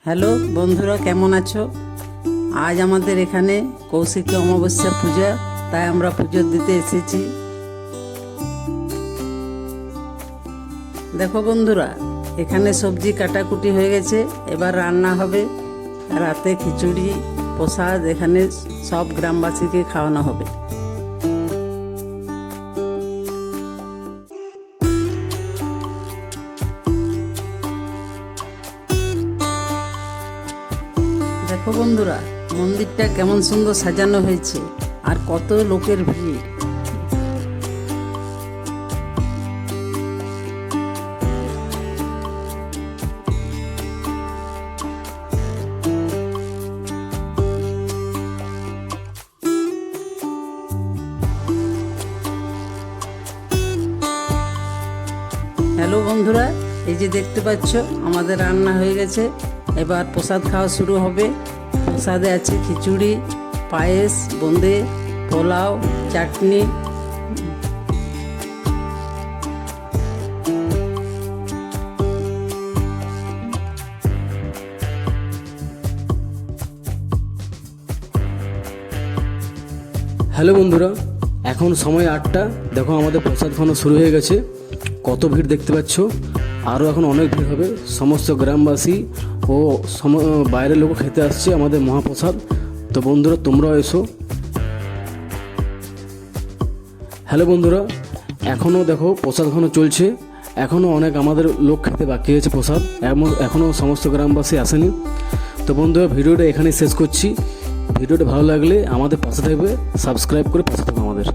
Hello বন্ধুরা, কেমন আছো? আজ আমাদের এখানে কৌশিকী অমাবস্যা পূজা, তাই আমরা পুজো দিতে এসেছি। দেখো বন্ধুরা, এখানে সবজি কাটাকুটি হয়ে গেছে, এবার রান্না হবে। রাতে খিচুড়ি প্রসাদ এখানে সব গ্রামবাসীকে খাওয়ানো হবে। দেখো বন্ধুরা, মন্দিরটা কেমন সুন্দর সাজানো হয়েছে, আর কত লোকের ভিড়। হ্যালো বন্ধুরা, এই যে দেখতে পাচ্ছ আমাদের রান্না হয়ে গেছে। এবার প্রসাদ খাওয়া শুরু হবে। প্রসাদে আছে খিচুড়ি, পায়েস, বোঁদে, পোলাও, চাটনি। হ্যালো বন্ধুরা, এখন সময় 8টা। দেখো আমাদের প্রসাদ খাওয়ানো শুরু হয়ে গেছে। কত ভিড় দেখতে পাচ্ছ, আরও এখন অনেক ভিড় হবে। সমস্ত গ্রামবাসী ও বাইরের লোক খেতে আসছে আমাদের মহাপ্রসাদ। তো বন্ধুরা, তোমরাও এসো। হ্যালো বন্ধুরা, এখনও দেখো প্রসাদ খাওয়ানো চলছে। এখনও অনেক আমাদের লোক খেতে বাকি আছে প্রসাদ, এখনও সমস্ত গ্রামবাসী আসেনি। তো বন্ধুরা, ভিডিওটা এখানেই শেষ করছি। ভিডিওটা ভালো লাগলে আমাদের পাশে থাকবে, সাবস্ক্রাইব করে পাশে থাকবে আমাদের।